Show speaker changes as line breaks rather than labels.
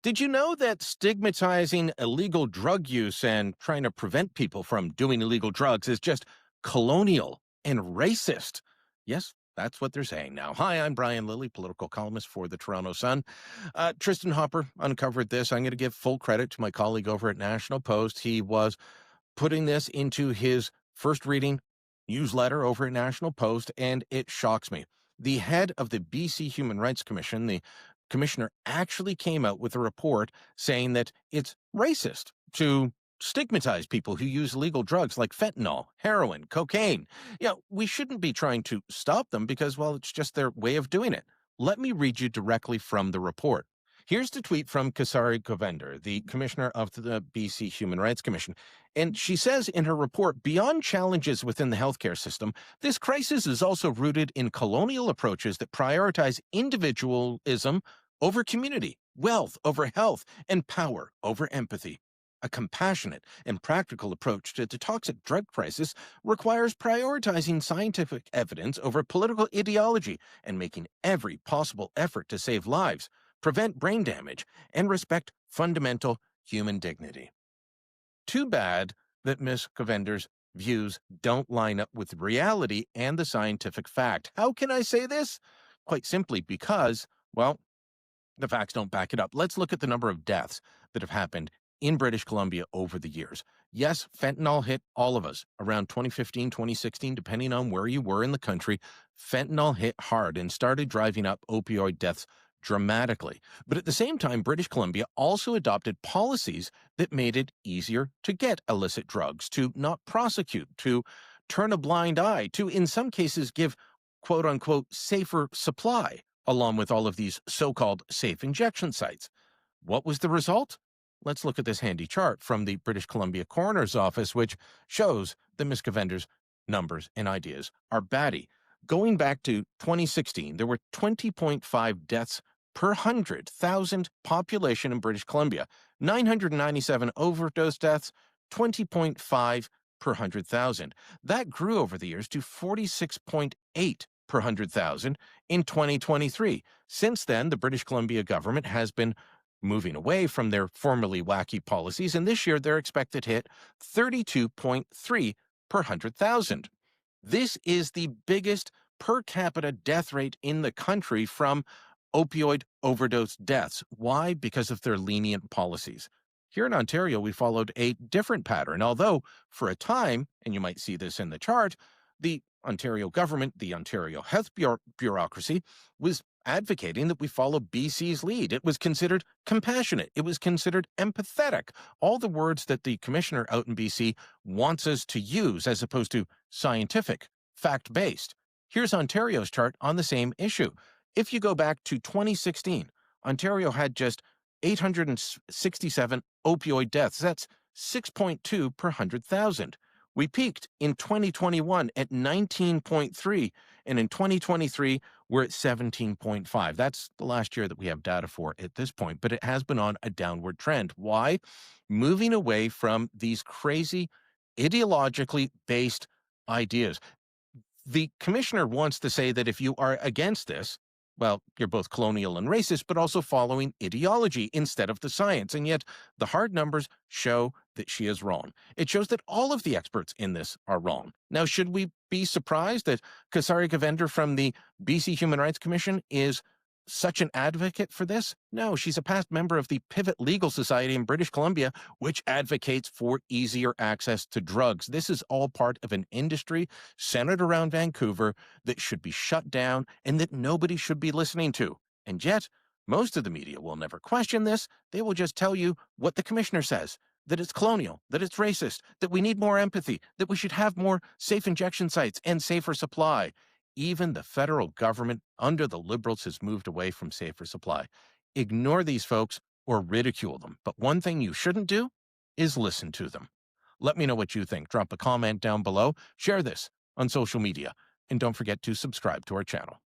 Did you know that stigmatizing illegal drug use and trying to prevent people from doing illegal drugs is just colonial and racist? Yes, that's what they're saying now. Hi, I'm Brian Lilley, political columnist for the Toronto Sun. Tristan Hopper uncovered this. I'm going to give full credit to my colleague over at National Post. He was putting this into his first reading newsletter over at National Post, and it shocks me. The head of the BC Human Rights Commission, the commissioner, actually came out with a report saying that it's racist to stigmatize people who use illegal drugs like fentanyl, heroin, cocaine. We shouldn't be trying to stop them because, well, it's just their way of doing it. Let me read you directly from the report. Here's the tweet from Kasari Govender, the commissioner of the BC Human Rights Commission. And she says in her report, beyond challenges within the healthcare system, this crisis is also rooted in colonial approaches that prioritize individualism over community, wealth over health, and power over empathy. A compassionate and practical approach to the toxic drug crisis requires prioritizing scientific evidence over political ideology and making every possible effort to save lives, prevent brain damage, and respect fundamental human dignity. Too bad that Ms. Govender's views don't line up with reality and the scientific fact. How can I say this? Quite simply because, well, the facts don't back it up. Let's look at the number of deaths that have happened in British Columbia over the years. Yes, fentanyl hit all of us around 2015, 2016, depending on where you were in the country. Fentanyl hit hard and started driving up opioid deaths dramatically. But at the same time, British Columbia also adopted policies that made it easier to get illicit drugs, to not prosecute, to turn a blind eye, to in some cases give quote unquote safer supply, along with all of these so-called safe injection sites. What was the result? Let's look at this handy chart from the British Columbia Coroner's Office, which shows that Ms. Govender's numbers and ideas are batty. Going back to 2016, there were 20.5 deaths per 100,000 population in British Columbia, 997 overdose deaths, 20.5 per 100,000. That grew over the years to 46.8 per 100,000 in 2023. Since then, the British Columbia government has been moving away from their formerly wacky policies, and this year they're expected to hit 32.3 per 100,000. This is the biggest per capita death rate in the country from opioid overdose deaths. Why? Because of their lenient policies. Here in Ontario, we followed a different pattern, although for a time, and you might see this in the chart, the Ontario government, the Ontario health bureaucracy, was advocating that we follow BC's lead. It was considered compassionate. It was considered empathetic. All the words that the commissioner out in BC wants us to use as opposed to scientific, fact-based. Here's Ontario's chart on the same issue. If you go back to 2016, Ontario had just 867 opioid deaths. That's 6.2 per 100,000. We peaked in 2021 at 19.3, and in 2023, we're at 17.5. That's the last year that we have data for at this point, but it has been on a downward trend. Why? Moving away from these crazy, ideologically based ideas. The commissioner wants to say that if you are against this, well, you're both colonial and racist, but also following ideology instead of the science. And yet the hard numbers show that she is wrong. It shows that all of the experts in this are wrong. Now, should we be surprised that Kasari Govender from the BC Human Rights Commission is such an advocate for this? No, she's a past member of the Pivot Legal Society in British Columbia, which advocates for easier access to drugs. This is all part of an industry centered around Vancouver that should be shut down and that nobody should be listening to. And yet, most of the media will never question this. They will just tell you what the commissioner says, that it's colonial, that it's racist, that we need more empathy, that we should have more safe injection sites and safer supply. Even the federal government under the Liberals has moved away from safer supply. Ignore these folks or ridicule them. But one thing you shouldn't do is listen to them. Let me know what you think. Drop a comment down below. Share this on social media. And don't forget to subscribe to our channel.